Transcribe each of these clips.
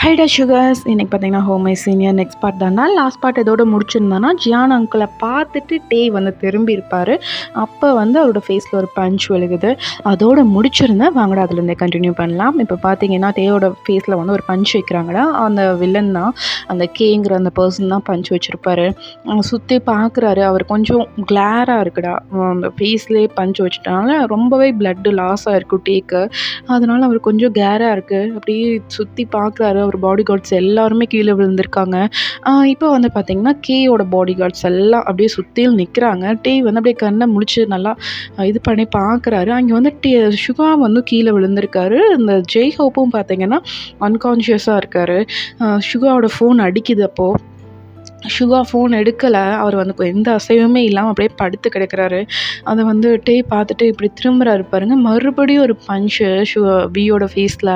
ஹைடா sugars இன்றைக்கி பார்த்தீங்கன்னா home my senior next part தானா. லாஸ்ட் பார்ட் இதோட முடிச்சிருந்தானா ஜியான் அங்கிளை பார்த்துட்டு டே வந்து திரும்பி இருப்பார். அப்போ வந்து அவரோட ஃபேஸில் ஒரு பஞ்ச் விழுகுது. அதோட முடிச்சிருந்தேன். வாங்கடா அதுலேருந்தே கண்டினியூ பண்ணலாம். இப்போ பார்த்தீங்கன்னா டேயோட ஃபேஸில் வந்து ஒரு பஞ்ச் வைக்கிறாங்கடா. அந்த வில்லன் தான், அந்த கேங்கிற அந்த பர்சன் தான் பஞ்ச் வச்சுருப்பாரு. சுற்றி பார்க்குறாரு. அவர் கொஞ்சம் கிளாராக இருக்குடா. அந்த ஃபேஸ்லேயே பஞ்ச் வச்சுட்டனால ரொம்பவே பிளட்டு லாஸ் ஆகிருக்கும் டேக்கு. அதனால் அவர் கொஞ்சம் கேராக இருக்குது. அப்படியே சுற்றி பார்க்குறாரு. அவர் பாடி கார்ட்ஸ் எல்லாருமே கீழே விழுந்திருக்காங்க. இப்போ வந்து பார்த்திங்கன்னா கேயோட பாடி கார்ட்ஸ் எல்லாம் அப்படியே சுற்றிலும் நிற்கிறாங்க. டே வந்து அப்படியே கண்ணை முழிச்சு நல்லா இது பண்ணி பார்க்குறாரு. அங்கே வந்து சுகா வந்து கீழே விழுந்திருக்காரு. இந்த ஜெய் ஹோப்பும் பார்த்திங்கன்னா அன்கான்ஷியஸாக இருக்கார். சுகாவோட ஃபோன் அடிக்குது. அப்போது சுகா ஃபோன் எடுக்கலை. அவர் வந்து எந்த அசைவுமே இல்லாமல் அப்படியே படுத்து கிடக்கிறாரு. அதை வந்து டே பார்த்துட்டு இப்படி திரும்புகிறாரு பாருங்க. மறுபடியும் ஒரு பஞ்சு பியோட ஃபேஸில்.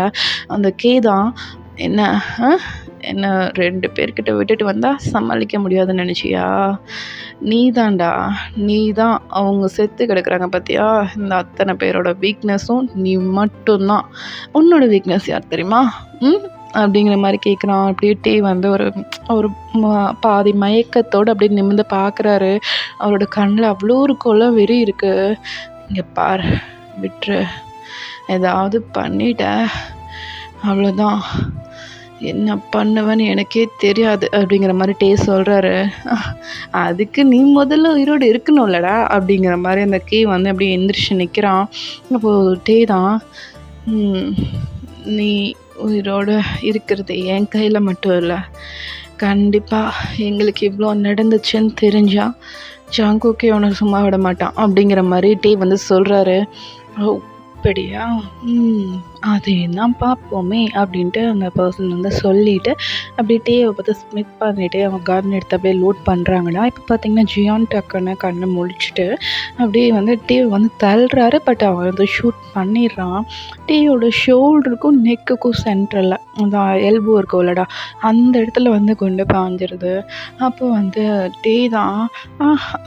அந்த கே தான் என்ன என்ன 2 பேர்கிட்ட விட்டுட்டு வந்தால் சமாளிக்க முடியாதுன்னு நினச்சியா? நீ தான் அவங்க செத்து கிடக்குறாங்க பார்த்தியா? இந்த அத்தனை பேரோட வீக்னஸும் நீ மட்டும்தான். உன்னோட வீக்னஸ் யார் தெரியுமா? அப்படிங்கிற மாதிரி கேட்குறான். அப்படியே டே வந்து ஒரு பாதி மயக்கத்தோடு அப்படியே நிமிர்ந்து பார்க்குறாரு. அவரோட கண்ணில் அவ்வளோ ஒரு கொலை வெறி இருக்குது. இங்கே பார், விட்டுரு, ஏதாவது பண்ணிட்ட அவ்வளோதான், என்ன பண்ணுவேன்னு எனக்கே தெரியாது அப்படிங்கிற மாதிரி டே சொல்கிறாரு. அதுக்கு நீ முதல்ல உயிரோடு இருக்கணும்லடா அப்படிங்கிற மாதிரி அந்த கே வந்து அப்படியே எந்திரிச்சு நிற்கிறான். அப்போது டே தான், நீ உயிரோடு இருக்கிறது என் கையில் மட்டும் இல்லை, கண்டிப்பாக எங்களுக்கு இவ்வளோ நடந்துச்சுன்னு தெரிஞ்சால் ஜாங்கோக்கே உனக்கு சும்மா விட மாட்டான் அப்படிங்கிற மாதிரி டே வந்து சொல்கிறாரு. அப்படியா? அதே தான் பார்ப்போமே அப்படின்ட்டு அந்த பர்சன் வந்து சொல்லிவிட்டு அப்படியே டேவை பார்த்து ஸ்மித் பண்ணிவிட்டு அவங்க கார்டன் எடுத்து அப்படியே லோட் பண்ணுறாங்கடா. இப்போ பார்த்தீங்கன்னா ஜியான் டக்குன்னு கண்ணை முழிச்சிட்டு அப்படியே வந்து டேவை வந்து தள்ளுறாரு. பட் அவன் வந்து ஷூட் பண்ணிடுறான். டேயோட ஷோல்டருக்கும் நெக்குக்கும் சென்ட்ரலில் அந்த எல்போ இருக்கும்லடா, அந்த இடத்துல வந்து குண்டு பாஞ்சிருது. அப்போ வந்து டே தான்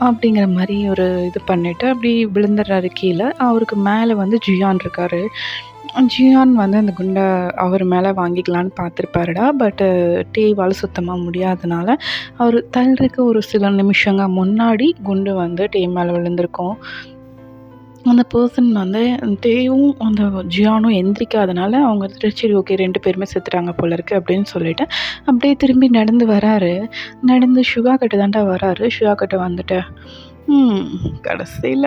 அப்படிங்கிற மாதிரி ஒரு இது பண்ணிவிட்டு அப்படி விழுந்துடுறாரு கீழே. அவருக்கு மேலே வந்து ஜியான் இருக்கார். ஜியான் வந்து அந்த குண்டை அவர் மேலே வாங்கிக்கலான்னு பார்த்துருப்பாருடா. பட்டு டேவால் சுத்தமாக முடியாதனால அவர் தள்ளுறதுக்கு ஒரு சில நிமிஷங்க முன்னாடி குண்டு வந்து டே மேலே விழுந்திருக்கும். அந்த பர்சன் வந்து டேவும் அந்த ஜியானும் எந்திரிக்காதனால அவங்க சரி ஓகே 2 பேருமே செத்துட்டாங்க போல இருக்குது அப்படின்னு சொல்லிட்டு அப்படியே திரும்பி நடந்து வராரு. நடந்து சுகா கிட்ட தாண்டா வராரு. சுகா கிட்ட வந்துட்டு கடைசியில்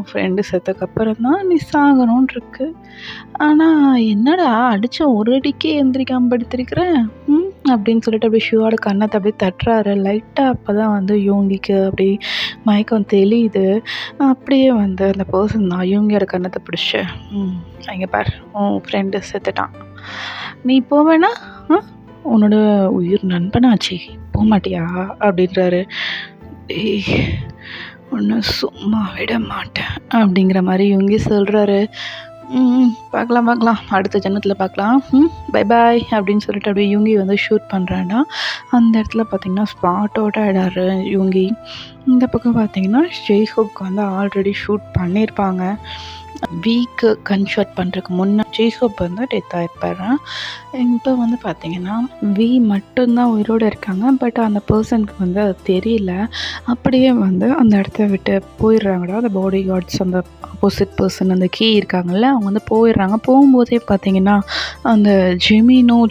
ஃப்ரெண்டு செத்தக்கப்புறம் தான் நீ சாகணும்னு இருக்கு. ஆனால் என்னடா அடித்த ஒரு அடிக்கே எந்திரிக்காமல் படுத்திருக்கிறேன் அப்படின்னு சொல்லிட்டு அப்படியே ஷூவோட கண்ணத்தை அப்படியே தட்டுறாரு லைட்டாக. அப்போ தான் வந்து யோங்கிக்கு அப்படி மயக்கம் தெளியுது. அப்படியே வந்து அந்த பர்சன் தான் யோங்கியோட கண்ணத்தை பிடிச்சி அங்கே பார், உன் ஃப்ரெண்டு செத்துட்டான், நீ போவேனா? உன்னோட உயிர் நண்பனாச்சு, போக மாட்டியா அப்படின்றாரு. ஒன்று சும்மா விட மாட்டேன் அப்படிங்கிற மாதிரி யோங்கி சொல்கிறாரு. பார்க்கலாம் அடுத்த ஜன்னத்தில் பார்க்கலாம், பை பாய் அப்படின்னு சொல்லிட்டு அப்படியே யூங்கி வந்து ஷூட் பண்ணுறான்னா அந்த இடத்துல பார்த்திங்கன்னா ஸ்பாட்டோட ஆயிடாரு யூங்கி. இந்த பக்கம் பார்த்திங்கன்னா ஜெய்ஹோக் வந்து ஆல்ரெடி ஷூட் பண்ணியிருப்பாங்க. வீக்கு கன்ஷாட் பண்ணுறதுக்கு முன்னே ஜெய்ஹோப் வந்து டெத் ஆகிருப்பாரு. இப்போ வந்து பார்த்திங்கன்னா வி மட்டும்தான் உயிரோடு இருக்காங்க. பட் அந்த பர்சனுக்கு வந்து அது தெரியல. அப்படியே வந்து அந்த இடத்த விட்டு போயிடுறாங்கடா. அந்த பாடி கார்ட்ஸ், அந்த ஆப்போசிட் பர்சன், அந்த கீ இருக்காங்கல்ல, அவங்க வந்து போயிடுறாங்க. போகும்போதே பார்த்திங்கன்னா அந்த ஜெமினும்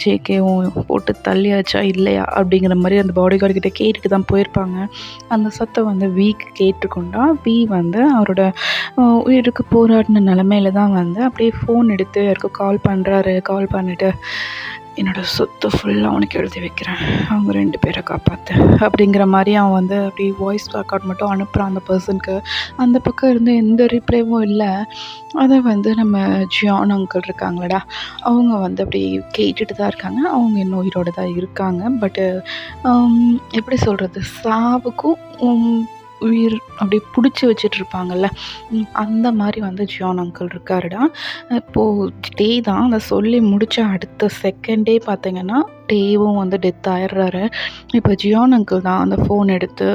ஜேகேவும் போட்டு தள்ளியாச்சா இல்லையா அப்படிங்கிற மாதிரி அந்த பாடி கார்டு கிட்டே கேட்டுட்டு தான் போயிருப்பாங்க. அந்த சத்தம் வந்து வீக்கு கேட்டுக்கொண்டா வி வந்து அவரோட உயிருக்கு போராடின நிலமையில தான் வந்து அப்படியே ஃபோன் எடுத்து யாருக்கும் கால் பண்ணுறாரு. கால் பண்ணிவிட்டு என்னோடய சொத்து ஃபுல்லாக அவனுக்கு எழுதி வைக்கிறேன், அவங்க 2 பேரை காப்பாற்று அப்படிங்கிற மாதிரி அவன் வந்து அப்படி வாய்ஸ் ரெக்கார்ட் மட்டும் அனுப்புகிறான் அந்த பர்சனுக்கு. அந்த பக்கம் இருந்து எந்த ரிப்ளைவும் இல்லை. அதை வந்து நம்ம ஜியான் அங்கிள் இருக்காங்களடா, அவங்க வந்து அப்படி கேட்டுட்டு தான் இருக்காங்க. அவங்க இன்னும் உயிரோடு தான் இருக்காங்க. பட்டு எப்படி சொல்கிறது, சாவுக்கும் உயிர் அப்படி பிடிச்சி வச்சிட்ருப்பாங்கல்ல, அந்த மாதிரி வந்து ஜியான் அங்கிள் இருக்காருடா. இப்போது டே தான் அதை சொல்லி முடித்த அடுத்த செகண்டே பார்த்திங்கன்னா டேவும் வந்து டெத் ஆயிடுறாரு. இப்போ ஜியான் அங்கிள் தான் அந்த ஃபோன் எடுத்து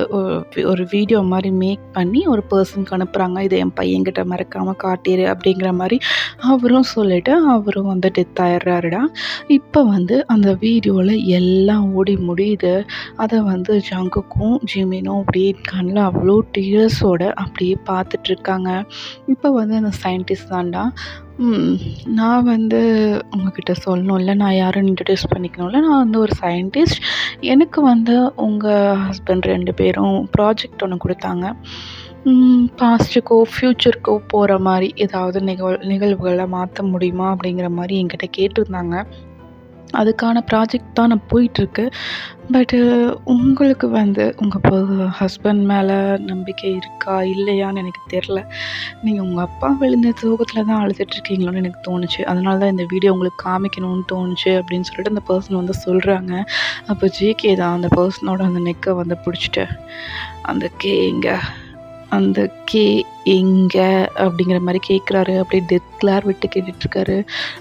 ஒரு வீடியோ மாதிரி மேக் பண்ணி ஒரு பர்சனுக்கு அனுப்புகிறாங்க. இதை என் பையன்கிட்ட மறக்காமல் காட்டிடு அப்படிங்கிற மாதிரி அவரும் சொல்லிவிட்டு அவரும் வந்து டெத் ஆயிடுறாருடா. இப்போ வந்து அந்த வீடியோவில் எல்லாம் ஓடி முடியுது. அதை வந்து ஜங்குக்கும் ஜிமினும் அப்படியே கண்ணில் அவ்வளோ டீயர்ஸோட அப்படியே பார்த்துட்ருக்காங்க. இப்போ வந்து அந்த சயின்டிஸ்ட் தான்டா. நான் வந்து உங்ககிட்ட சொல்லணும்ல, நான் யாருன்னு இன்ட்ரடியூஸ் பண்ணிக்கணும்ல, நான் வந்து ஒரு சயின்டிஸ்ட். எனக்கு வந்து உங்கள் ஹஸ்பண்ட் 2 பேரும் ப்ராஜெக்ட் ஒன்று கொடுத்தாங்க. பாஸ்ட்டுக்கோ ஃப்யூச்சருக்கோ போகிற மாதிரி ஏதாவது நிகழ்வுகளை மாற்ற முடியுமா அப்படிங்கிற மாதிரி என்கிட்ட கேட்டிருந்தாங்க. அதுக்கான ப்ராஜெக்ட் தான் நான் போயிட்டுருக்கு. பட்டு உங்களுக்கு வந்து உங்கள் ஹஸ்பண்ட் மேலே நம்பிக்கை இருக்கா இல்லையான்னு எனக்கு தெரில. நீங்கள் உங்கள் அப்பா விழுந்த சோகத்தில் தான் அழுதுட்ருக்கீங்களோன்னு எனக்கு தோணுச்சு. அதனால தான் இந்த வீடியோ உங்களுக்கு காமிக்கணும்னு தோணுச்சு அப்படின்னு சொல்லிட்டு அந்த பர்சன் வந்து சொல்கிறாங்க. அப்போ ஜேகே தான் அந்த பர்சனோட அந்த நெக்கை வந்து பிடிச்சிட்டு, அந்த அந்த கே எங்கே அப்படிங்கிற மாதிரி கேட்குறாரு. அப்படியே டெத் கிளார் விட்டு கேட்டுட்ருக்காரு.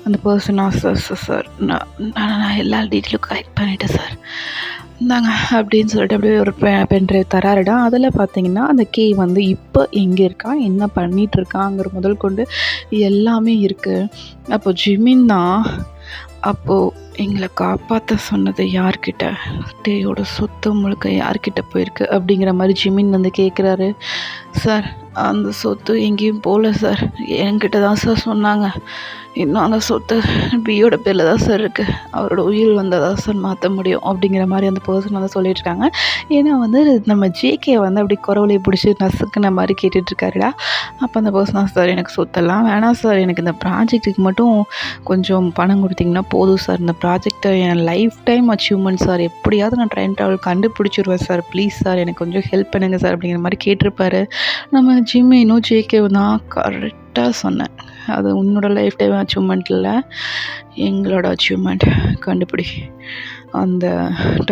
அந்த பர்சனா சார் நான் எல்லா டீட்டெயிலும் கலெக்ட் பண்ணிவிட்டேன் சார், இந்தாங்க அப்படின்னு சொல்லிட்டு அப்படியே ஒரு பென்ட்ரைவ் தராருடா. அதில் பார்த்தீங்கன்னா அந்த கே வந்து இப்போ எங்கே இருக்கான், என்ன பண்ணிகிட்ருக்காங்கிற முதல் கொண்டு எல்லாமே இருக்குது. அப்போ ஜிமின் தான், அப்போது எங்களை காப்பாற்ற சொன்னது யார்கிட்ட, டேயோட சொத்து முழுக்க யார்கிட்ட போயிருக்கு அப்படிங்கிற மாதிரி ஜிமின் வந்து கேட்குறாரு. சார் அந்த சொத்து எங்கேயும் போகல சார், என்கிட்ட தான் சார் சொன்னாங்க. இன்னும் அந்த சொத்து பியோட பேரில் தான் சார் இருக்குது, அவரோட உயிர் வந்தால் தான் சார் மாற்ற முடியும் அப்படிங்கிற மாதிரி அந்த பர்சன் வந்து சொல்லிகிட்ருக்காங்க. ஏன்னா வந்து நம்ம ஜேகே வந்து அப்படி குறவலையை பிடிச்சி நசுக்குன மாதிரி கேட்டுட்ருக்காருடா. அப்போ அந்த பர்சனாக சார் எனக்கு சொத்தெல்லாம் வேணாம் சார், எனக்கு இந்த ப்ராஜெக்ட்டுக்கு மட்டும் கொஞ்சம் பணம் கொடுத்தீங்கன்னா போதும் சார், இந்த ப்ராஜெக்டை என் லைஃப் டைம் அச்சீவ்மெண்ட் சார், எப்படியாவது நான் டைம் ட்ராவல் கண்டுபிடிச்சிருவேன் சார், ப்ளீஸ் சார் எனக்கு கொஞ்சம் ஹெல்ப் பண்ணுங்கள் சார் அப்படிங்கிற மாதிரி கேட்டிருப்பாரு. நம்ம ஜிமினும் ஜேகேவும் தான் கரெக்டாக சொன்னேன், அது உன்னோட லைஃப் டைம் அச்சீவ்மெண்ட் இல்லை, எங்களோட அச்சீவ்மெண்ட், கண்டுபிடி அந்த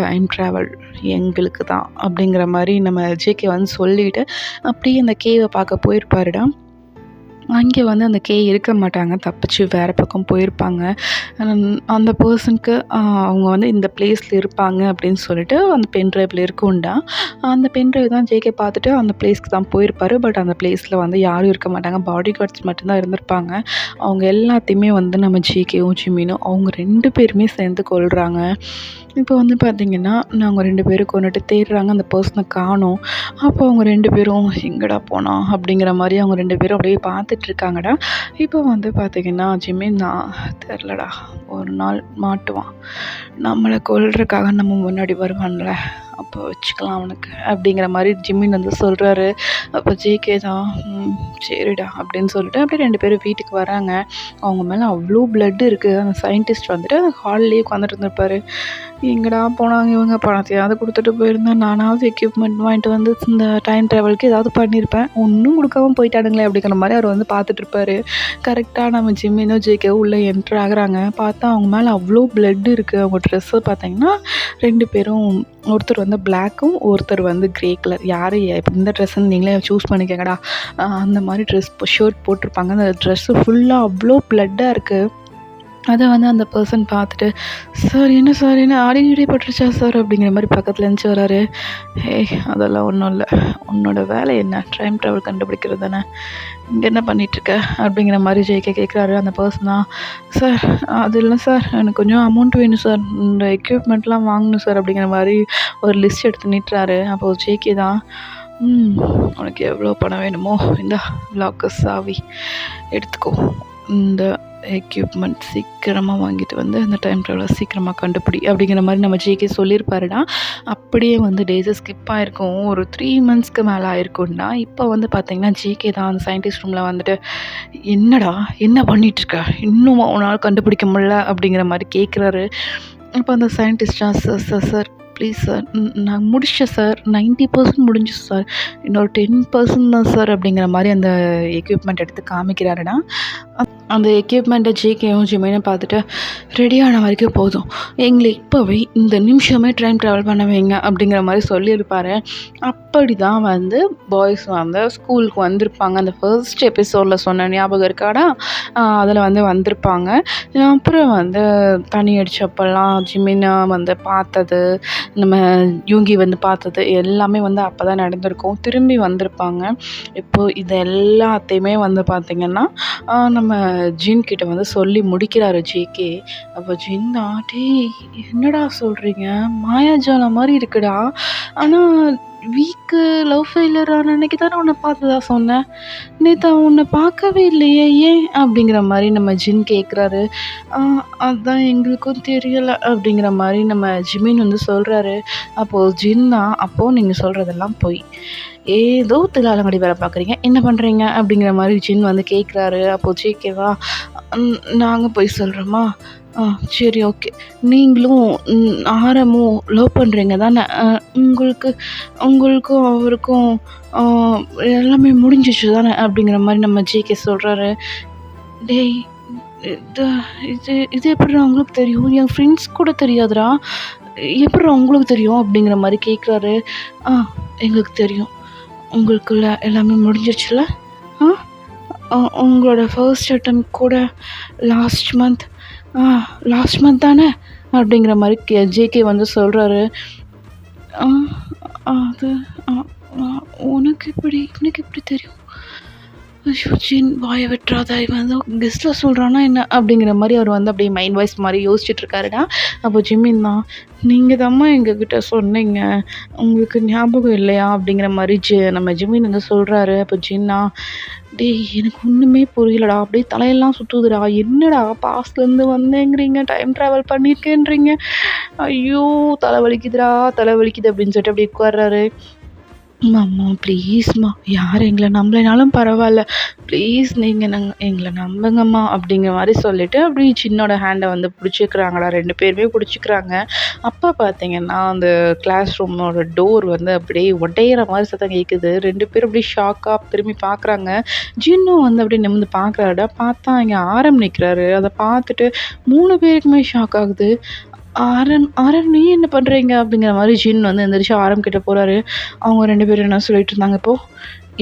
டைம் ட்ராவல் எங்களுக்கு தான் அப்படிங்கிற மாதிரி நம்ம ஜேகே வந்து சொல்லிவிட்டு அப்படியே அந்த கேவை பார்க்க போயிருப்பாருடா. அங்கே வந்து அந்த கே இருக்க மாட்டாங்க, தப்பிச்சு வேறு பக்கம் போயிருப்பாங்க. அந்த பர்சனுக்கு அவங்க வந்து இந்த பிளேஸில் இருப்பாங்க அப்படின்னு சொல்லிட்டு அந்த பென்ட்ரைவில் இருக்கும்டா. அந்த பென்ட்ரைவ் தான் ஜேகே பார்த்துட்டு அந்த பிளேஸ்க்கு தான் போயிருப்பார். பட் அந்த பிளேஸில் வந்து யாரும் இருக்க மாட்டாங்க, பாடி கார்ட்ஸ் மட்டும்தான் இருந்திருப்பாங்க. அவங்க எல்லாத்தையுமே வந்து நம்ம ஜேகேவும் ஜிமினும் அவங்க 2 பேருமே சேர்ந்து கொள்கிறாங்க. இப்போ வந்து பார்த்திங்கன்னா நாங்கள் 2 பேரும் கொண்டுட்டு தேடுறாங்க, அந்த பர்சனை காணோம். அப்போ அவங்க 2 பேரும் எங்கடா போனோம் அப்படிங்கிற மாதிரி அவங்க 2 பேரும் அப்படியே பார்த்துட்ருக்காங்கடா. இப்போ வந்து பார்த்திங்கன்னா ஜிமின் தான், தெரிலடா ஒரு நாள் மாட்டுவான், நம்மளை கொல்றதுக்காக நம்ம முன்னாடி வருவான்ல, அப்போ வச்சுக்கலாம் அவனுக்கு அப்படிங்கிற மாதிரி ஜிமின் வந்து சொல்கிறாரு. அப்போ ஜேகே தான் சரிடா அப்படின்னு சொல்லிட்டு அப்படியே 2 பேரும் வீட்டுக்கு வராங்க. அவங்க மேலே அவ்வளோ பிளட் இருக்குது. அந்த சயின்டிஸ்ட் வந்துட்டு ஹால்லேயே உட்காந்துட்டு இருந்திருப்பாரு. எங்கடா போனாங்க இவங்க, பணத்தையாவது கொடுத்துட்டு போயிருந்தேன், நானாவது எக்யூப்மெண்ட் வாங்கிட்டு வந்து இந்த டைம் ட்ராவலுக்கு ஏதாவது பண்ணியிருப்பேன், ஒன்றும் கொடுக்காம போயிட்டானுங்களே அப்படிங்கிற மாதிரி அவர் வந்து பார்த்துட்ருப்பாரு. கரெக்டாக நம்ம ஜிமினும் ஜேகே உள்ளே என்ட்ரு ஆகுறாங்க. பார்த்தா அவங்க மேலே அவ்வளோ பிளட் இருக்குது. அவங்க ட்ரெஸ்ஸு பார்த்தீங்கன்னா 2 பேரும், ஒருத்தர் வந்து பிளாக்கும் ஒருத்தர் வந்து க்ரே கலர், யார் இந்த ட்ரெஸ்ஸுன்னு நீங்களே சூஸ் பண்ணிக்கங்கடா, அந்த மாதிரி ஷர்ட் போட்டிருப்பாங்க. அந்த ட்ரெஸ்ஸு ஃபுல்லாக அவ்வளோ பிளட்டாக இருக்குது. அதை வந்து அந்த பர்சன் பார்த்துட்டு, சார் என்ன அடிக்கடி பட்டுருச்சா சார் அப்படிங்கிற மாதிரி பக்கத்தில் இருந்துச்சு வராரு. அதெல்லாம் ஒன்றும் இல்லை, உன்னோட வேலை என்ன, டைம் ட்ராவல் கண்டுபிடிக்கிறது தானே, இங்கே என்ன பண்ணிகிட்ருக்க அப்படிங்கிற மாதிரி ஜேகே கேட்குறாரு. அந்த பர்சனா, சார் அது இல்லை சார், எனக்கு கொஞ்சம் அமௌண்ட் வேணும் சார், இந்த எக்யூப்மெண்ட்லாம் வாங்கணும் சார் அப்படிங்கிற மாதிரி ஒரு லிஸ்ட் எடுத்து நீட்டுறாரு. அப்போது ஜேகே தான், உனக்கு எவ்வளோ பணம் வேணுமோ இந்த லாக்கர் சாவி எடுத்துக்கோ, இந்த எக்யூப்மெண்ட் சீக்கிரமாக வாங்கிட்டு வந்து அந்த டைம் ட்ராவலை சீக்கிரமாக கண்டுபிடி அப்படிங்கிற மாதிரி நம்ம ஜேகே சொல்லியிருப்பாருடா. அப்படியே வந்து டேஸை ஸ்கிப் ஆகிருக்கும், ஒரு 3 monthsக்கு மேலே ஆயிருக்கும்டா. இப்போ வந்து பார்த்திங்கன்னா ஜேகே தான் அந்த சயின்டிஸ்ட் ரூமில் வந்துட்டு, என்னடா என்ன பண்ணிகிட்ருக்க, இன்னும் உன்னால் கண்டுபிடிக்க முடியல அப்படிங்கிற மாதிரி கேட்குறாரு. அப்போ அந்த சயின்டிஸ்டா, சார் ப்ளீஸ் சார், நான் முடிச்சேன் சார், 90% முடிஞ்சிச்சு சார், இன்னொரு 10% தான் சார் அப்படிங்கிற மாதிரி அந்த எக்யூப்மெண்ட் எடுத்து காமிக்கிறாருடா. அந்த எக்யூப்மெண்ட்டை ஜேகேவும் ஜிமினும் பார்த்துட்டு, ரெடியான வரைக்கும் போதும். எங்களை இப்போவே இந்த நிமிஷமே டைம் ட்ராவல் பண்ண வைங்க அப்படிங்கிற மாதிரி சொல்லியிருப்பாரு. அப்படி தான் வந்து பாய்ஸ் வந்து ஸ்கூலுக்கு வந்திருப்பாங்க. அந்த ஃபர்ஸ்ட் எபிசோடில் சொன்ன ஞாபகம் இருக்காடா? அதில் வந்து வந்திருப்பாங்க. அப்புறம் வந்து தண்ணி அடித்தப்பெல்லாம் ஜிமினை வந்து பார்த்தது, நம்ம யூங்கி வந்து பார்த்தது எல்லாமே வந்து அப்போ தான் நடந்திருக்கும். திரும்பி வந்திருப்பாங்க. இப்போது இது எல்லாத்தையுமே வந்து பார்த்திங்கன்னா நம்ம ஜின் கிட்ட வந்து சொல்லி முடிக்கிறாரு ஜேகே. அப்போ ஜின் தான், டேய் என்னடா சொல்கிறீங்க, மாயாஜாலம் மாதிரி இருக்குடா. ஆனால் வீக்கு லவ் ஃபெயிலியர் ஆன அன்னைக்கு தானே உன்னை பார்த்ததா சொன்னேன், நேற்று அவன் உன்னை பார்க்கவே இல்லையே, ஏன் அப்படிங்கிற மாதிரி நம்ம ஜின் கேட்குறாரு. அதுதான் எங்களுக்கும் தெரியலை அப்படிங்கிற மாதிரி நம்ம ஜிமின் வந்து சொல்கிறாரு. அப்போது ஜின் தான், அப்போது நீங்கள் சொல்கிறதெல்லாம் பொய், ஏதோ தில்லாலங்கடி வேலை பார்க்குறீங்க, என்ன பண்ணுறீங்க அப்படிங்கிற மாதிரி ஜின் வந்து கேட்குறாரு. அப்போது ஜேகேவா, நாங்கள் போய் சொல்கிறோமா, சரி ஓகே, நீங்களும் ஆரமும் லவ் பண்ணுறீங்க தானே, உங்களுக்கும் அவருக்கும் எல்லாமே முடிஞ்சிச்சு தானே அப்படிங்கிற மாதிரி நம்ம ஜேகே சொல்கிறாரு. டேய் இது இது இது எப்படிடா உங்களுக்கு தெரியும், என் ஃப்ரெண்ட்ஸ் கூட தெரியாதுடா, எப்படிடா உங்களுக்கு தெரியும் அப்படிங்கிற மாதிரி கேட்குறாரு. எங்களுக்கு தெரியும், உங்களுக்குள்ள எல்லாமே முடிஞ்சிருச்சுல, உங்களோட ஃபர்ஸ்ட் அட்டம் கூட லாஸ்ட் மந்த் தானே அப்படிங்கிற மாதிரி ஜேகே வந்து சொல்கிறாரு. அது உனக்கு எப்படி தெரியும், ஜின் வாயை விட்டுறாத, இவன் வந்து கெஸ்ட்டில் சொல்கிறானா என்ன அப்படிங்கிற மாதிரி அவர் வந்து அப்படியே மைண்ட் வாய்ஸ் மாதிரி யோசிச்சுட்ருக்காருடா. அப்போ ஜிமின் தான், நீங்கள் தாம்மா எங்ககிட்ட சொன்னீங்க, உங்களுக்கு ஞாபகம் இல்லையா அப்படிங்கிற மாதிரி நம்ம ஜிமின் வந்து சொல்கிறாரு. அப்போ ஜின்னா, டேய் எனக்கு ஒன்றுமே புரியலடா, அப்படியே தலையெல்லாம் சுற்றுதுடா, என்னடா பாஸ்ட்லேருந்து வந்தேங்கிறீங்க, டைம் ட்ராவல் பண்ணியிருக்கேன்றீங்க, ஐயோ தலை வலிக்குது அப்படின்னு சொல்லிட்டு அப்படி உட்கார்றாரு. அம்மா ப்ளீஸ்மா, யார் எங்களை நம்பலைனாலும் பரவாயில்ல, ப்ளீஸ் நீங்கள் எங்களை நம்புங்கம்மா அப்படிங்கிற மாதிரி சொல்லிவிட்டு அப்படி சின்னோட ஹேண்டை வந்து பிடிச்சிக்கிறாங்கடா, 2 பேருமே பிடிச்சிக்கிறாங்க. அப்போ பார்த்தீங்கன்னா அந்த கிளாஸ் ரூமோட டோர் வந்து அப்படியே உடையிற மாதிரி சத்தம் கேட்குது. 2 பேரும் அப்படியே ஷாக்காக திரும்பி பார்க்குறாங்க. ஜின்னும் வந்து அப்படியே நிமிர்ந்து பார்க்குறாடா, பார்த்தா இங்கே ஆரம் நிற்கிறாரு. அதை பார்த்துட்டு 3 பேருக்குமே ஷாக் ஆகுது. ஆரம் நீ என்ன பண்ணுறீங்க அப்படிங்கிற மாதிரி ஜின் வந்து எந்திரிச்சு ஆரம் கிட்ட போகிறாரு. அவங்க 2 பேரும் என்ன சொல்லிட்டு இருந்தாங்க,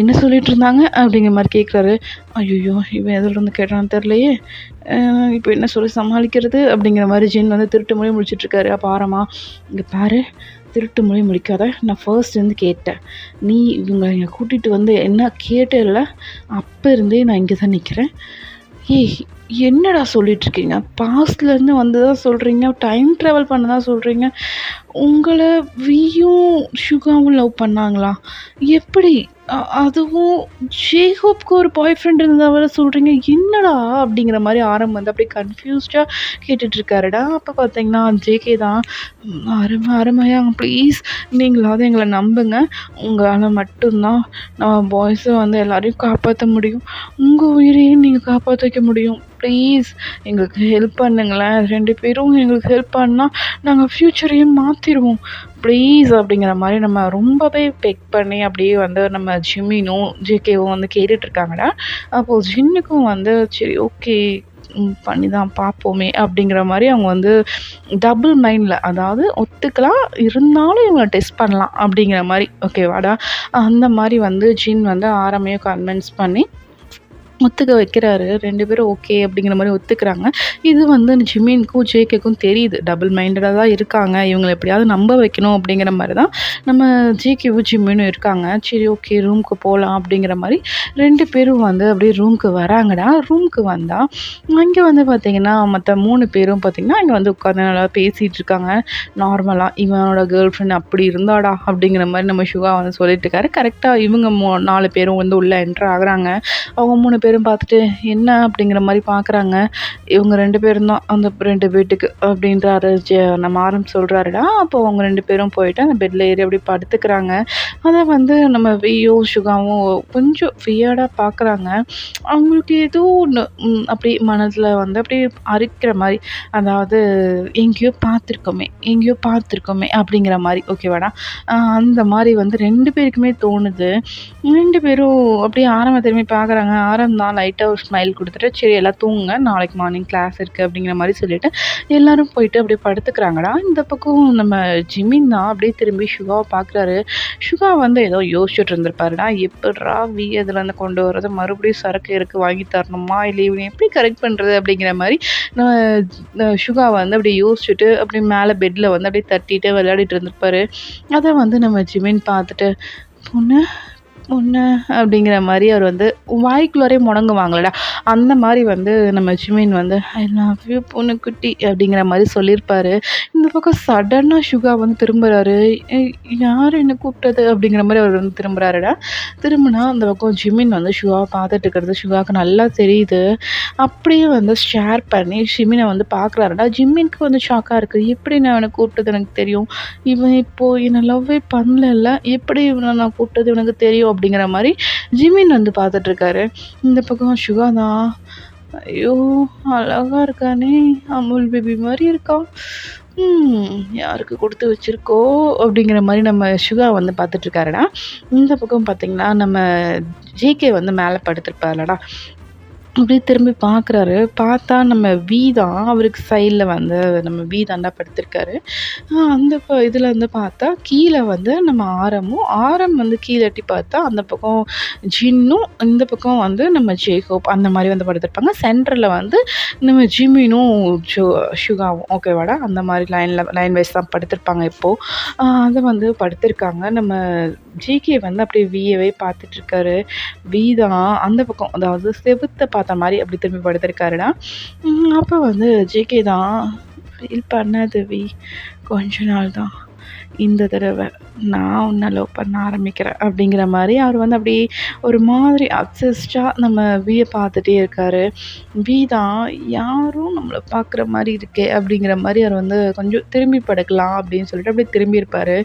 என்ன சொல்லிட்டு இருந்தாங்க அப்படிங்கிற மாதிரி கேட்குறாரு. ஐயோ இவன் எதில் இருந்து கேட்டான்னு தெரிலையே, இப்போ என்ன சொல்லி சமாளிக்கிறது அப்படிங்கிற மாதிரி ஜின் வந்து திருட்டு மொழி முடிச்சிட்ருக்காரு. அப்போ ஆரமா, இங்கே பாரு, திருட்டு மொழி முடிக்காத, நான் ஃபர்ஸ்ட்லேருந்து கேட்டேன், நீ இவங்க இங்கே கூட்டிகிட்டு வந்து என்ன கேட்டேல்ல, அப்போ இருந்தே நான் இங்கே தான் நிற்கிறேன். ஏய் என்னடா சொல்லிகிட்ருக்கீங்க, பாஸ்ட்லேருந்து வந்ததாக சொல்கிறீங்க, டைம் ட்ராவல் பண்ணதாக சொல்கிறீங்க, உங்களை வியும் சுகாவும் லவ் பண்ணாங்களா, எப்படி, அதுவும் ஜேஹோப்க்கு ஒரு பாய் ஃப்ரெண்ட் இருந்தவரை சொல்கிறீங்க, என்னடா அப்படிங்கிற மாதிரி ஆரம் வந்து அப்படியே கன்ஃபியூஸ்டாக கேட்டுட்ருக்காருடா. அப்போ பார்த்தீங்கன்னா ஜேகே தான், அருமையா ப்ளீஸ் நீங்களாவது எங்களை நம்புங்க, உங்களால் மட்டும்தான் நம்ம பாய்ஸை வந்து எல்லாரையும் காப்பாற்ற முடியும், உங்கள் உயிரையும் நீங்கள் காப்பாற்ற வைக்க முடியும், ப்ளீஸ் எங்களுக்கு ஹெல்ப் பண்ணுங்களேன், 2 பேரும் எங்களுக்கு ஹெல்ப் பண்ணால் நாங்கள் ஃப்யூச்சரையும் மாற்றிடுவோம் ப்ளீஸ் அப்படிங்கிற மாதிரி நம்ம ரொம்பவே பெக் பண்ணி அப்படியே வந்து நம்ம ஜிமினும் ஜேகேவும் வந்து கேட்டுட்ருக்காங்கடா. அப்போது ஜின்னுக்கும் வந்து சரி ஓகே பண்ணி தான் பார்ப்போமே அப்படிங்கிற மாதிரி அவங்க வந்து டபுள் மைண்டில், அதாவது ஒத்துக்கலாம் இருந்தாலும் இவங்க டெஸ்ட் பண்ணலாம் அப்படிங்கிற மாதிரி, ஓகேவாடா, அந்த மாதிரி வந்து ஜின் வந்து ஆரம்பையும் கன்வின்ஸ் பண்ணி ஒத்துக்க வைக்கிறாரு. 2 பேரும் ஓகே அப்படிங்கிற மாதிரி ஒத்துக்கிறாங்க. இது வந்து ஜிமினுக்கும் ஜேகேக்கும் தெரியுது, டபுள் மைண்டடாக தான் இருக்காங்க, இவங்களை எப்படியாவது நம்ப வைக்கணும் அப்படிங்கிற மாதிரி தான் நம்ம ஜேகேவும் ஜிமினும் இருக்காங்க. சரி ஓகே ரூமுக்கு போகலாம் அப்படிங்கிற மாதிரி 2 பேரும் வந்து அப்படியே ரூமுக்கு வராங்கடா. ரூமுக்கு வந்தால் அங்கே வந்து பார்த்திங்கன்னா மற்ற 3 பேரும் பார்த்திங்கன்னா இங்கே வந்து உட்காந்து நல்லா பேசிகிட்டு இருக்காங்க நார்மலாக. இவனோட கேர்ள் ஃப்ரெண்ட் அப்படி இருந்தாடா அப்படிங்கிற மாதிரி நம்ம சுகா வந்து சொல்லிட்டு இருக்காரு. கரெக்டாக இவங்க 4 பேரும் வந்து உள்ளே என்ட்ரு ஆகுறாங்க. அவங்க 3 பேரும் பார்த்துட்டு என்ன அப்படிங்கிற மாதிரி பார்க்குறாங்க. இவங்க 2 பேரும் தான் அந்த 2 வீட்டுக்கு அப்படின்றாரு நம்ம ஆரம் சொல்கிறாருடா. அப்போ அவங்க 2 பேரும் போயிட்டு அந்த பெட்டில் ஏறி அப்படி படுத்துக்கிறாங்க. அதை வந்து நம்ம வியோ சுகாவும் கொஞ்சம் வியர்டாக பார்க்குறாங்க. அவங்களுக்கு ஏதோ ஒன்று அப்படி மனதில் வந்து அப்படியே அரிக்கிற மாதிரி, அதாவது எங்கேயோ பார்த்துருக்கோமே அப்படிங்கிற மாதிரி, ஓகேவாடா, அந்த மாதிரி வந்து 2 பேருக்குமே தோணுது. 2 பேரும் அப்படியே ஆரம்ப திரும்பி பார்க்குறாங்க. ஆரம் தான் லைட்டாக ஒரு ஸ்மைல் கொடுத்துட்டு, சரி எல்லாம் தூங்குங்க, நாளைக்கு மார்னிங் கிளாஸ் இருக்குது அப்படிங்கிற மாதிரி சொல்லிவிட்டு எல்லோரும் போயிட்டு அப்படியே படுத்துக்கிறாங்கடா. இந்த பக்கம் நம்ம ஜிமின் தான் அப்படியே திரும்பி சுகாவை பார்க்குறாரு. சுகா வந்து ஏதோ யோசிச்சுட்டு இருந்திருப்பாருடா, எப்படிரா இதுலேருந்து கொண்டு வர்றது, மறுபடியும் சரக்கு இருக்குது வாங்கி தரணுமா, இல்லை இவனை எப்படி கரெக்ட் பண்ணுறது அப்படிங்கிற மாதிரி சுகா வந்து அப்படியே யோசிச்சுட்டு அப்படியே மேலே பெட்டில் வந்து அப்படியே தட்டிட்டு விளையாடிட்டு இருந்திருப்பாரு. அதை வந்து நம்ம ஜிமின் பார்த்துட்டு, பொண்ணு பொண்ணு அப்படிங்கிற மாதிரி அவர் வந்து வாய்க்குள்ளாரே முடங்குவாங்களடா, அந்த மாதிரி வந்து நம்ம ஜிமின் வந்து ஐ லவ் யூ பொண்ணுக்குட்டி அப்படிங்கிற மாதிரி சொல்லியிருப்பாரு. இந்த பக்கம் சடனாக சுகா வந்து திரும்புகிறாரு. யார் என்ன கூப்பிட்டது அப்படிங்கிற மாதிரி அவர் வந்து திரும்புகிறாருடா. திரும்பினா அந்த பக்கம் ஜிமின் வந்து சுகாவை பார்த்துட்டு இருக்கிறது சுகாவுக்கு நல்லா தெரியுது. அப்படியே வந்து ஷேர் பண்ணி ஜிமினை வந்து பார்க்குறாருடா. ஜிமினுக்கு வந்து ஷாக்காக இருக்குது. எப்படி நான் அவனை கூப்பிட்டது எனக்கு தெரியும், இவன் இப்போது என்னை லவ்வே பண்ணல, எப்படி இவனை நான் கூப்பிட்டது எனக்கு தெரியும் அப்படிங்கிற மாதிரி ஜிமின் வந்து பார்த்துட்ருக்காரு. இந்த பக்கம் சுகா தான், ஐயோ அழகாக இருக்கானே, அமுல் பேபி மாதிரி இருக்கான், யாருக்கு கொடுத்து வச்சுருக்கோ அப்படிங்கிற மாதிரி நம்ம சுகா வந்து பார்த்துட்ருக்காருடா. இந்த பக்கம் பார்த்திங்கன்னா நம்ம ஜேகே வந்து மேலே படுத்துருப்பாருலடா. அப்படியே திரும்பி பார்க்குறாரு. பார்த்தா நம்ம வி தான் அவருக்கு சைடில் வந்து நம்ம வி தாண்டா படுத்திருக்காரு. அந்த இதில் வந்து பார்த்தா கீழே வந்து நம்ம ஆரம் வந்து கீழே எட்டி பார்த்தா அந்த பக்கம் ஜின்னும், இந்த பக்கம் வந்து நம்ம ஜேகோப் அந்த மாதிரி வந்து படுத்திருப்பாங்க. சென்டரில் வந்து நம்ம ஜிமினும் சுகாவும் ஓகேவாடா, அந்த மாதிரி லைன் வைஸ் தான் படுத்திருப்பாங்க இப்போது. அதை வந்து படுத்திருக்காங்க. நம்ம ஜிகே வந்து அப்படியே வியவே பார்த்துட்ருக்காரு. வி தான் அந்த பக்கம், அதாவது செவுத்தை பார்த்த மாதிரி அப்படி திரும்பி படுத்திருக்காருடா. அப்போ வந்து ஜேகே தான், ஃபீல் பண்ணாது வி, கொஞ்ச நாள் தான், இந்த தடவை நான் உன்னை லவ் பண்ண ஆரம்பிக்கிறேன் அப்படிங்கிற மாதிரி அவர் வந்து அப்படியே ஒரு மாதிரி அப்சஸ்டாக நம்ம வியை பார்த்துட்டே இருக்கார். வி தான், யாரும் நம்மளை பார்க்குற மாதிரி இருக்கே அப்படிங்கிற மாதிரி அவர் வந்து கொஞ்சம் திரும்பி படுக்கலாம் அப்படின்னு சொல்லிட்டு அப்படியே திரும்பி இருப்பார்.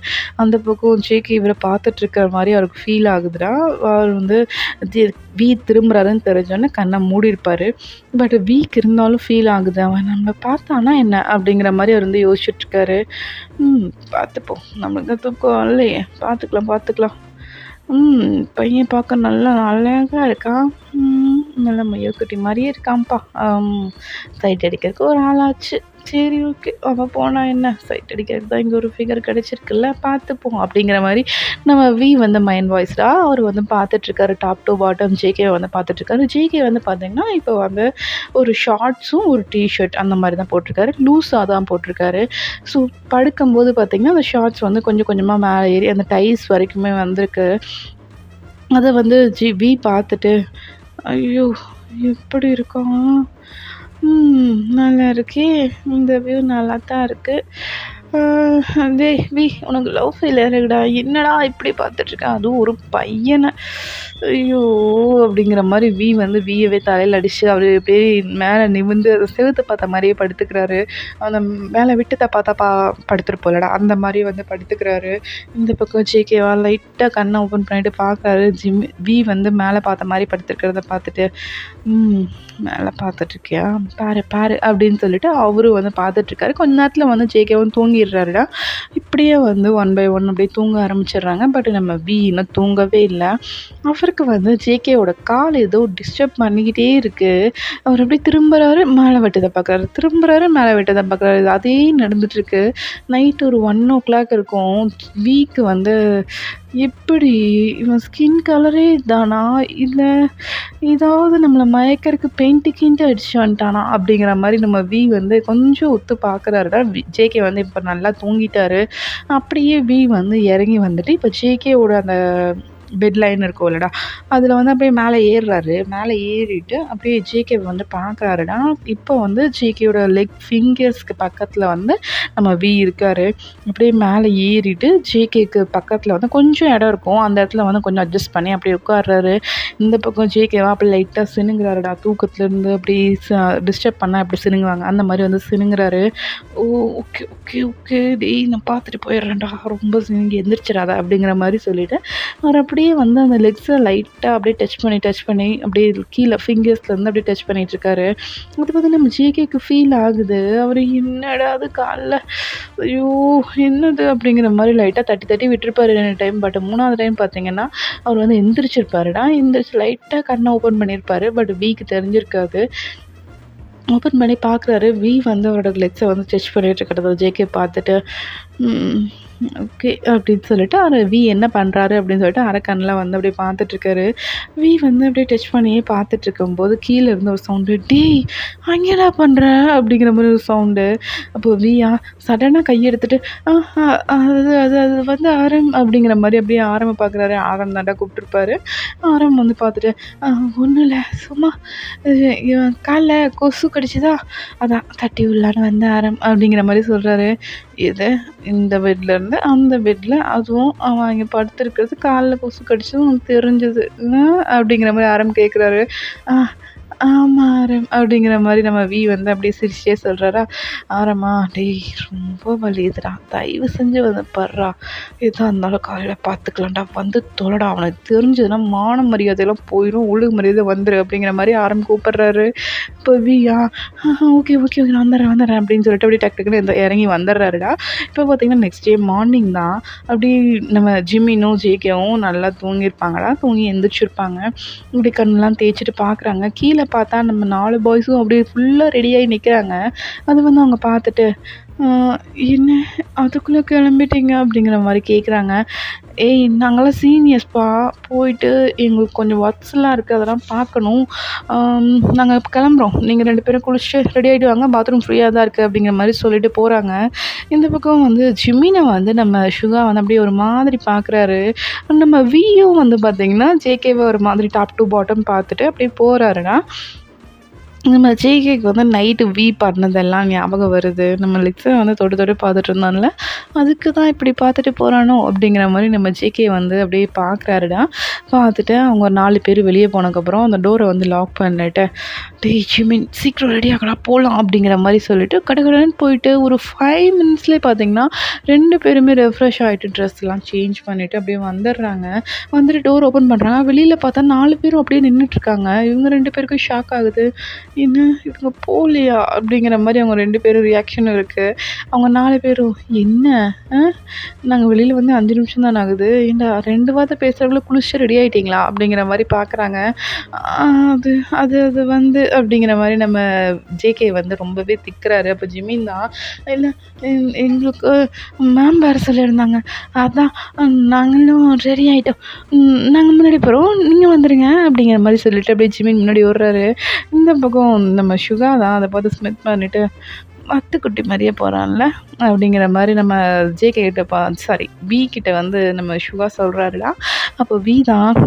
அந்த பக்கம் ஜேகே இவரை பார்த்துட்ருக்கிற மாதிரி அவருக்கு ஃபீல் ஆகுதுடா. அவர் வந்து வி திரும்புறாருன்னு தெரிஞ்சோன்னே கண்ணை மூடி இருப்பார். பட் வீக் இருந்தாலும் ஃபீல் ஆகுது, அவன் நம்மளை பார்த்தானா என்ன அப்படிங்கிற மாதிரி அவர் வந்து யோசிச்சுட்ருக்காரு. பார்த்துப்போம், நம்மளுக்கு தூக்கம் இல்லையே, பார்த்துக்கலாம். பையன் பார்க்க நல்லா அழகாக இருக்கான், நல்ல மயில்குட்டி மாதிரியே இருக்கான்ப்பா. சைட் அடிக்கிறதுக்கு ஒரு ஆளாச்சு, சரி ஓகே, அவன் போனால் என்ன, சைட் அடிக்கிறதுக்கு தான் இங்கே ஒரு ஃபிகர் கிடச்சிருக்குல்ல, பார்த்துப்போம் அப்படிங்கிற மாதிரி நம்ம வி வந்து மைண்ட் வாய்ஸ்டாக அவர் வந்து பார்த்துட்ருக்காரு. டாப் டு பாட்டம் ஜேகே வந்து பார்த்துட்ருக்காரு. ஜேகே வந்து பார்த்திங்கன்னா இப்போ வந்து ஒரு ஷார்ட்ஸும் ஒரு டிஷர்ட் அந்த மாதிரி தான் போட்டிருக்காரு, லூஸாக தான் போட்டிருக்காரு. ஸோ படுக்கும்போது பார்த்திங்கன்னா அந்த ஷார்ட்ஸ் வந்து கொஞ்சம் கொஞ்சமாக மேலே ஏறி அந்த டைஸ் வரைக்குமே வந்திருக்கு. அதை வந்து வி பார்த்துட்டு, ஐயோ எப்படி இருக்கான், நல்லா இருக்கே, இந்த வியூ நல்லா தான் இருக்குது. டேய் வி, உனக்கு லவ் ஃபெயிலியர் இருக்குடா, என்னடா இப்படி பார்த்துட்ருக்கேன், அதுவும் ஒரு பையனை, ஐயோ அப்படிங்கிற மாதிரி வி வந்து வியவே தலையில் அடித்து அவர் அப்படியே மேலே நிமிர்ந்து செவுத்து பார்த்த மாதிரியே படுத்துக்கிறாரு. அந்த மேலே விட்டுத்தை பார்த்தா படுத்துருப்போம்லடா, அந்த மாதிரி வந்து படுத்துக்கிறாரு. இந்த பக்கம் ஜேகேவா லைட்டாக கண்ணை ஓப்பன் பண்ணிட்டு பார்க்குறாரு. வி வந்து மேலே பார்த்த மாதிரி படுத்துருக்கிறத பார்த்துட்டு, மேலே பார்த்துட்ருக்கியா, பாரு அப்படின்னு சொல்லிட்டு அவரும் வந்து பார்த்துட்ருக்காரு. கொஞ்ச நேரத்தில் வந்து ஜேகேவும் தூங்கிடுறாருடா. இப்படியே வந்து 1 by 1 அப்படியே தூங்க ஆரம்பிச்சிடுறாங்க. பட் நம்ம வி இன்னும் தூங்கவே இல்லை. அவருக்கு வந்து ஜேகேவோட கால் ஏதோ டிஸ்டர்ப் பண்ணிக்கிட்டே இருக்குது. அவர் அப்படியே திரும்புகிறாரு, மேலே வெட்டதை பார்க்குறாரு, திரும்புகிறாரு, மேலே வெட்டதை பார்க்குறாரு. அதே நடந்துகிட்ருக்கு. நைட்டு ஒரு 1 o'clock இருக்கும். வீக்கு வந்து எப்படி, இவன் ஸ்கின் கலரே இதானா, இல்லை ஏதாவது நம்மளை மயக்கறதுக்கு பெயிண்ட்டு அடிச்சு வந்துட்டானா அப்படிங்கிற மாதிரி நம்ம வி வந்து கொஞ்சம் ஒத்து பார்க்குறாருடா. ஜேகே வந்து இப்போ நல்லா தூங்கிட்டாரு. அப்படியே வி வந்து இறங்கி வந்துட்டு இப்போ ஜேகேவோட அந்த பெட் லைன் இருக்கும் இல்லைடா, அதில் வந்து அப்படியே மேலே ஏறுறாரு. மேலே ஏறிட்டு அப்படியே ஜேகே வந்து பார்க்குறாருடா. இப்போ வந்து ஜேகேயோட லெக் ஃபிங்கர்ஸ்க்கு பக்கத்தில் வந்து நம்ம வி இருக்கார். அப்படியே மேலே ஏறிட்டு ஜேகேக்கு பக்கத்தில் வந்து கொஞ்சம் இடம் இருக்கும், அந்த இடத்துல வந்து கொஞ்சம் அட்ஜஸ்ட் பண்ணி அப்படியே உட்கார்றாரு. இந்த பக்கம் ஜேகேவா அப்படி லைட்டாக சினுங்குறாருடா. தூக்கத்துலேருந்து அப்படி டிஸ்டர்ப் பண்ணால் அப்படி சினுங்குவாங்க, அந்த மாதிரி வந்து சினுங்குறாரு. ஓ ஓகே ஓகே ஓகே டேய், நான் பார்த்துட்டு போயிடுறேன்டா, ரொம்ப சினுங்கி எந்திரிச்சிடாத அப்படிங்கிற மாதிரி சொல்லிவிட்டு அவர் அப்படி அப்படியே வந்து அந்த லெக்ஸை லைட்டாக அப்படியே டச் பண்ணி அப்படியே கீழே ஃபிங்கர்ஸ்லேருந்து அப்படியே டச் பண்ணிகிட்ருக்காரு. அது வந்து நம்ம ஜேகேக்கு ஃபீல் ஆகுது. அவர் என்னடா அது காலைல ஐயோ! என்னது அப்படிங்கிற மாரி லைட்டா தட்டி தட்டி விட்டுருப்பாரு 2 டைம். பட் 3வது டைம் பார்த்தீங்கன்னா, அவர் வந்து எந்திரிச்சிருப்பாருடா. எந்திரிச்சு லைட்டா கண்ண ஓப்பன் பண்ணியிருப்பாரு. பட் விக்கு தெரிஞ்சிருக்காது. ஓப்பன் பண்ணி பார்க்குறாரு. வந்து அவரோட லெக்ஸ வந்து ஸ்ட்ரெச் பண்ணிட்டு இருக்கிறத ஜேகே பார்த்துட்டு, ம் ஓகே அப்படின்னு சொல்லிட்டு என்ன பண்ணுறாரு அப்படின்னு சொல்லிட்டு அரக்கன்ல வந்து அப்படியே பார்த்துட்ருக்காரு. வந்து அப்படியே டச் பண்ணியே பார்த்துட்ருக்கும்போது கீழ இருந்து ஒரு சவுண்டு, "டேய் அங்க என்னடா பண்ற?" அப்படிங்கிற மாரி ஒரு சவுண்டு. அப்போ சடனா கையெடுத்துட்டு, "ஆ அ அது அது அது வந்து ஆரம்" அப்படிங்கிற மாரி அப்படியே ஆரம்ப பார்க்குறாரு. ஆரம் தான்டா கூப்பிட்டுருப்பாரு. ஆரம் வந்து பார்த்துட்டு, ஒண்ணும் இல்ல சும்மா இவன் கால்ல கொசு கடிச்சுதா, அதான் தட்டி விடலான்னு வந்தேன் ஆரம்" அப்படிங்கிற மாரி சொல்றாரு. இது இந்த பெட்லேருந்து அந்த பெட்ல அதுவும் அவன் அங்கே படுத்திருக்கிறது கால்ல கொசு கடிச்சதும் உனக்கு தெரிஞ்சது அப்படிங்கிற மாதிரி ஆரம் கேட்குறாரு. ஆமாம் ஆரம் அப்படிங்கிற மாதிரி நம்ம வந்து அப்படியே சிரிச்சிட்டே சொல்கிறாரா. ஆரமா, டேய் ரொம்ப வலியுதுடா, தயவு செஞ்சு வந்து படுறா, எதாக இருந்தாலும் காலையில் பார்த்துக்கலாம்டா, வந்து தொலைடா, அவனுக்கு தெரிஞ்சதுன்னா மான மரியாதையெல்லாம் போயிடும், ஒழுங்கு மரியாதை வந்துரு அப்படிங்கிற மாதிரி ஆரம் கூப்பிடுறாரு. இப்போ ஓகே ஓகே ஓகே வந்துடுறேன் அப்படின்னு சொல்லிட்டு அப்படியே டக்கு டக்குன்னு இறங்கி வந்துடுறாருடா. இப்போ பார்த்தீங்கன்னா நெக்ஸ்ட் டே மார்னிங் தான். அப்படி நம்ம ஜிம்மினும் ஜேகேவும் நல்லா தூங்கியிருப்பாங்கடா. தூங்கி எந்திரிச்சிருப்பாங்க. இப்படி கண்ணெலாம் தேய்ச்சிட்டு பார்க்குறாங்க. கீழே பார்த்தா நம்ம 4 பாய்ஸும் அப்படியே ஃபுல்லாக ரெடியாகி நிற்கிறாங்க. அது வந்து அவங்க பார்த்துட்டு, என்ன அதுக்குள்ளே கிளம்பிட்டீங்க அப்படிங்கிற மாதிரி கேட்குறாங்க. ஏய் நாங்கள்லாம் சீனியர்ஸ்ப்பா, போயிட்டு எங்களுக்கு கொஞ்சம் ஒர்க்ஸ்லாம் இருக்குது, அதெல்லாம் பார்க்கணும், நாங்கள் கிளம்புறோம், நீங்கள் 2 பேரும் குளிச்சுட்டு ரெடி ஆகிட்டு வாங்க, பாத்ரூம் ஃப்ரீயாக தான் இருக்குது அப்படிங்கிற மாதிரி சொல்லிட்டு போகிறாங்க. இந்த பக்கம் வந்து ஜிம்மினை வந்து நம்ம சுகா வந்து அப்படியே ஒரு மாதிரி பார்க்குறாரு. நம்ம வியும் வந்து பார்த்திங்கன்னா ஜேகேவை ஒரு மாதிரி டாப் டு பாட்டம் பார்த்துட்டு அப்படியே போகிறாருன்னா, நம்ம ஜேகேக்கு வந்து நைட்டு பண்ணதெல்லாம் ஞாபகம் வருது. நம்ம லிக்ஸை வந்து தொட்டு தொட்டு பார்த்துட்டு இருந்தான்ல, அதுக்கு தான் இப்படி பார்த்துட்டு போகிறானோ அப்படிங்கிற மாதிரி நம்ம ஜேகே வந்து அப்படியே பார்க்குறாருடா. பார்த்துட்டு அவங்க 4 பேர் வெளியே போனதுக்கப்புறம் அந்த டோரை வந்து லாக் பண்ணிட்டு, டேய் ஜிமின் சீக்கிரம் ரெடி ஆகலாம் போகலாம் அப்படிங்கிற மாதிரி சொல்லிட்டு கடகடன்னு போயிட்டு ஒரு 5 மினிட்ஸ்லேயே பார்த்தீங்கன்னா 2 பேருமே ரெஃப்ரெஷ் ஆகிட்டு ட்ரெஸ்லாம் சேஞ்ச் பண்ணிவிட்டு அப்படியே வந்துடுறாங்க. வந்துட்டு டோர் ஓப்பன் பண்ணுறாங்க. வெளியில் பார்த்தா 4 பேரும் அப்படியே நின்றுட்டுருக்காங்க. இவங்க 2 பேருக்கும் ஷாக் ஆகுது. என்ன இவங்க போகலையா அப்படிங்கிற மாதிரி அவங்க 2 பேரும் ரியாக்ஷனும் இருக்குது. அவங்க 4 பேரும் என்ன நாங்கள் வெளியில் வந்து 5 நிமிஷம் தான் ஆகுது, ஏன்டா 2 வார்த்தை பேசுகிறவங்கள குளிச்சு ரெடி ஆகிட்டிங்களா அப்படிங்கிற மாதிரி பார்க்குறாங்க. அது அது அது வந்து அப்படிங்கிற மாதிரி நம்ம ஜேகே வந்து ரொம்பவே திக்குறாரு. அப்போ ஜிமின் தான், இல்லை எங்களுக்கு மேம் வேறு சொல்லியிருந்தாங்க, அதான் நாங்களும் ரெடி ஆகிட்டோம், நாங்கள் முன்னாடி போகிறோம், நீங்கள் வந்துடுங்க அப்படிங்கிற மாதிரி சொல்லிட்டு அப்படியே ஜிமின் முன்னாடி ஓடுறாரு. இந்த பக்கம் நம்ம சுகா தான் அதை பார்த்து ஸ்மித் பண்ணிட்டு, அத்துக்குட்டி மாதிரியே போகிறான்ல அப்படிங்கிற மாதிரி நம்ம ஜேகே கிட்ட சாரி வி கிட்ட வந்து நம்ம சுகா சொல்கிறாருடா. அப்போ தான்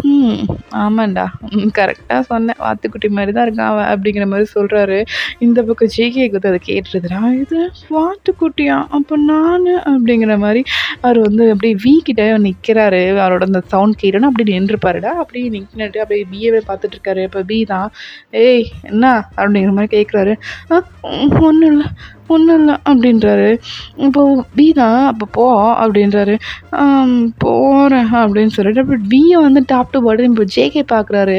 ஆமாண்டா கரெக்டாக சொன்னேன், வாத்துக்குட்டி மாதிரி தான் இருக்கான் அவன் அப்படிங்கிற மாதிரி சொல்கிறாரு. இந்த பக்கம் ஜேகேக்கு வந்து அதை கேட்டுருதுடா, இது வாத்துக்குட்டியா அப்போ நான் அப்படிங்கிற மாதிரி அவர் வந்து அப்படியே கிட்ட நிற்கிறாரு. அவரோட அந்த சவுண்ட் கேட்டோன்னா அப்படி நின்றுப்பாருடா. அப்படியே நின்றுட்டு அப்படியே பிஏவே பார்த்துட்ருக்காரு. இப்போ தான், ஏய் என்ன அப்படிங்கிற மாதிரி கேட்குறாரு. ஒன்றும் இல்லை அப்படின்றாரு. இப்போது தான் அப்போ போ அப்படின்றாரு. போகிறேன் அப்படின்னு சொல்லிட்டு அப்போ வந்து டாப் டு பாட்டம் இப்போ ஜேகே பார்க்குறாரு.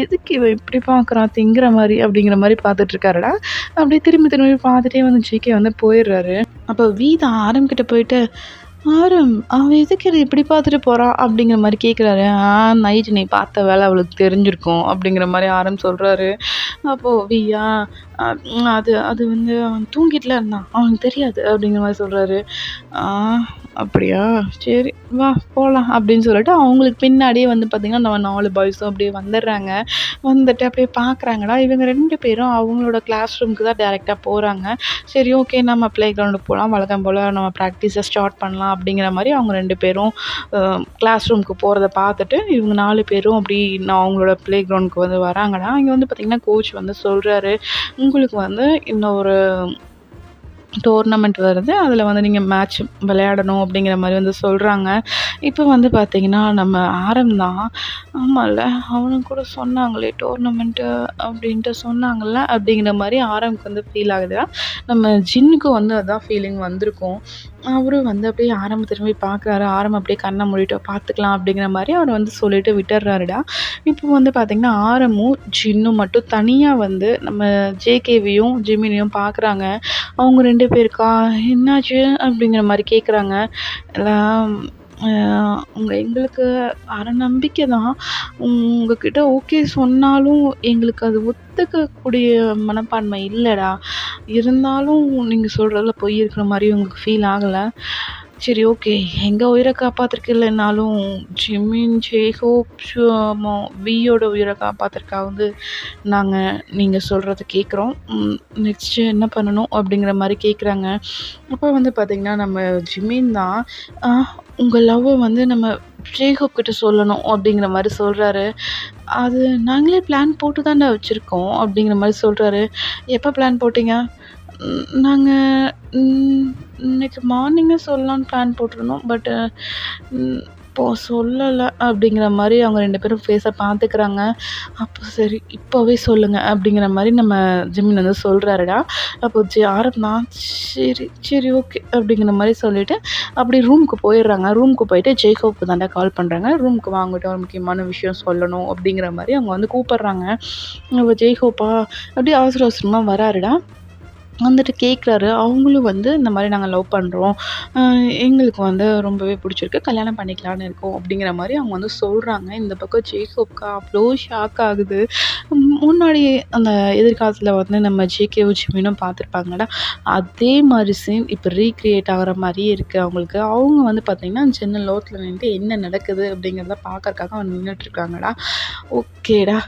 எதுக்கு இவன் இப்படி பார்க்குறான் திங்கிற மாதிரி அப்படிங்கிற மாதிரி பார்த்துட்ருக்காருடா. அப்படியே திரும்பி திரும்பி பார்த்துட்டே வந்து ஜேகே வந்து போயிடுறாரு. அப்போ தான் ஆரம்பிக்கிட்ட போயிட்டு, அவன் எதுக்கு என்னை இப்படி பார்த்துட்டு போகிறான் அப்படிங்கிற மாதிரி கேட்குறாரு. நைட்டு நீ பார்த்த வேலை அவளுக்கு தெரிஞ்சிருக்கும் அப்படிங்கிற மாதிரி சொல்கிறாரு. அப்போது அது அது வந்து அவன் தூங்கிட்டுலாம் இருந்தான், அவனுக்கு தெரியாது அப்படிங்கிற மாதிரி சொல்கிறாரு. அப்படியா சரி வா போகலாம் அப்படின்னு சொல்லிட்டு அவங்களுக்கு பின்னாடியே வந்து பார்த்திங்கன்னா நம்ம 4 பாய்ஸும் அப்படியே வந்துடுறாங்க. வந்துட்டு அப்படியே பார்க்குறாங்கடா. இவங்க 2 பேரும் அவங்களோட கிளாஸ் ரூமுக்கு தான் டேரெக்டாக போகிறாங்க. சரி ஓகே நம்ம ப்ளே கிரவுண்டுக்கு போகலாம், வழக்கம் போல் நம்ம ப்ராக்டிஸை ஸ்டார்ட் பண்ணலாம் அப்படிங்கிற மாதிரி அவங்க 2 பேரும் கிளாஸ் ரூமுக்கு போகிறத பார்த்துட்டு இவங்க 4 பேரும் அப்படி அவங்களோட ப்ளே கிரவுண்டுக்கு வந்து வராங்கடா. இங்கே வந்து பார்த்திங்கன்னா கோச் வந்து சொல்கிறாரு, உங்களுக்கு வந்து இன்னொரு டோர்னமெண்ட் வருது. அதில வந்து நீங்க மேட்ச் விளையாடணும் அப்படிங்கிற மாரி வந்து சொல்றாங்க. இப்ப வந்து பார்த்தீங்கன்னா, நம்ம ஆரம் தான், ஆமால்ல அவனுங்க கூட சொன்னாங்களே டோர்னமெண்ட்டு அப்படின்ட்டு சொன்னாங்கல்ல, அப்படிங்கிற மாரி ஆரம்க்கு வந்து ஃபீல் ஆகுதுடா. நம்ம ஜின்னுக்கும் வந்து அதான் ஃபீலிங் வந்திருக்கும். அவரும் வந்து அப்படியே ஆரம்ப திரும்பி பார்க்குறாரு. ஆரம் அப்படியே கண்ண மூடிட்டு பார்த்துக்கலாம் அப்படிங்கிற மாரி அவர் வந்து சொல்லிட்டு விட்டுர்றாருடா. இப்போ வந்து பார்த்தீங்கன்னா, ஆரமும் ஜின்னும் மட்டும் தனியா வந்து நம்ம ஜேகேவையும், ஜெமினியும் பார்க்குறாங்க. அவங்க 2 பேருக்கா, "என்னாச்சு?" அப்படிங்கிற மாரி கேட்குறாங்க. எல்லாம் அ எங்களுக்கு அரை நம்பிக்கை தான். உங்ககிட்ட ஓகே சொன்னாலும், எங்களுக்கு அது ஒத்துக்கக்கூடிய மனப்பான்மை இல்லடா. இருந்தாலும் நீங்க சொல்றதுல பொய் இருக்கிற மாரி உங்களுக்கு ஃபீல் ஆகல. சரி ஓகே. எங்க உயிர காப்பாத்துறக்கு இல்லைனாலும், ஜிமின், ஜேஹோப், வியோட உயிர காப்பாத்துறதுக்காவது நாங்க நீங்க சொல்றத கேட்குறோம். நெக்ஸ்ட்டு என்ன பண்ணணும்? அப்படிங்கிற மாரி கேட்குறாங்க. அப்போ வந்து பார்த்தீங்கன்னா, நம்ம ஜிமின் தான், "அ உங்க லவ்வ வந்து நம்ம ஜேகப் கிட்ட சொல்லணும்." அப்படிங்கிற மாரி சொல்றாரு. "அது நாங்களே பிளான் போட்டு தான்டா வச்சிருக்கோம்." அப்படிங்கிற மாரி சொல்றாரு. "எப்ப பிளான் போட்டீங்க?" நாங்க ம் இன்னைக்கு மார்னிங்கே சொல்லலான்னு பிளான் போட்டிருந்தோம். பட் இப்போ சொல்லல." அப்படிங்கிற மாரி அவங்க 2 பேரும் ஃபேஸ பார்த்துக்கிறாங்க. அப்போ சரி இப்போவே சொல்லுங்க அப்படிங்கிற மாரி நம்ம ஜிமின் வந்து சொல்றாருடா. அப்போ ஆரப் தான் சரி, சரி ஓகே அப்படிங்கிற மாரி சொல்லிட்டு அப்படியே ரூமுக்கு போயிடுறாங்க. ரூமுக்கு போயிட்டு ஜேக்கப்க்கு தான்டா கால் பண்றாங்க. "ரூமுக்கு வா உன்கிட்ட ஒரு முக்கியமான விஷயம் சொல்லணும்." அப்படிங்கிற மாரி அவங்க வந்து கூப்பிடுறாங்க. அப்ப ஜேக்கோப்பா அப்படியே அவசர அவசரமா வராருடா. வந்துட்டு கேட்குறாரு. அவங்களும் வந்து இந்த மாரி நாங்க லவ் பண்றோம். அ எங்களுக்கு வந்து ரொம்பவே பிடிச்சிருக்கு. கல்யாணம் பண்ணிக்கலான்னு இருக்கோம் அப்படிங்கிற மாரி அவங்க வந்து சொல்றாங்க. இந்த பக்கம் ஜேக்கப்க்கு அவ்ளோ ஷாக் ஆகுது. முன்னாடி அந்த எதிர்காலத்துல வந்து நம்ம ஜேகேவும் ஜிமினும் பார்த்துருப்பாங்கல்ல, அதே மாரி சீன் இப்ப ரீக்ரியேட் ஆகுற மாரியே இருக்கு அவங்களுக்கு. அவங்க வந்து பார்த்தீங்கன்னா, ஜன்னல் ஓரத்துல நின்னுட்டு என்ன நடக்குது அப்படிங்கிறத பார்க்கறக்காக வந்து நின்னுட்டுருக்காங்கடா. ஓகேடா.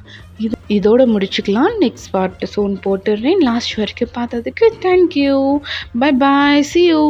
இதோட முடிச்சுக்கலாம். நெக்ஸ்ட் பார்ட் சூன் போட்டுடுறேன். லாஸ்ட் வரைக்கும் பார்த்ததுக்கு thank you. Bye bye. C you.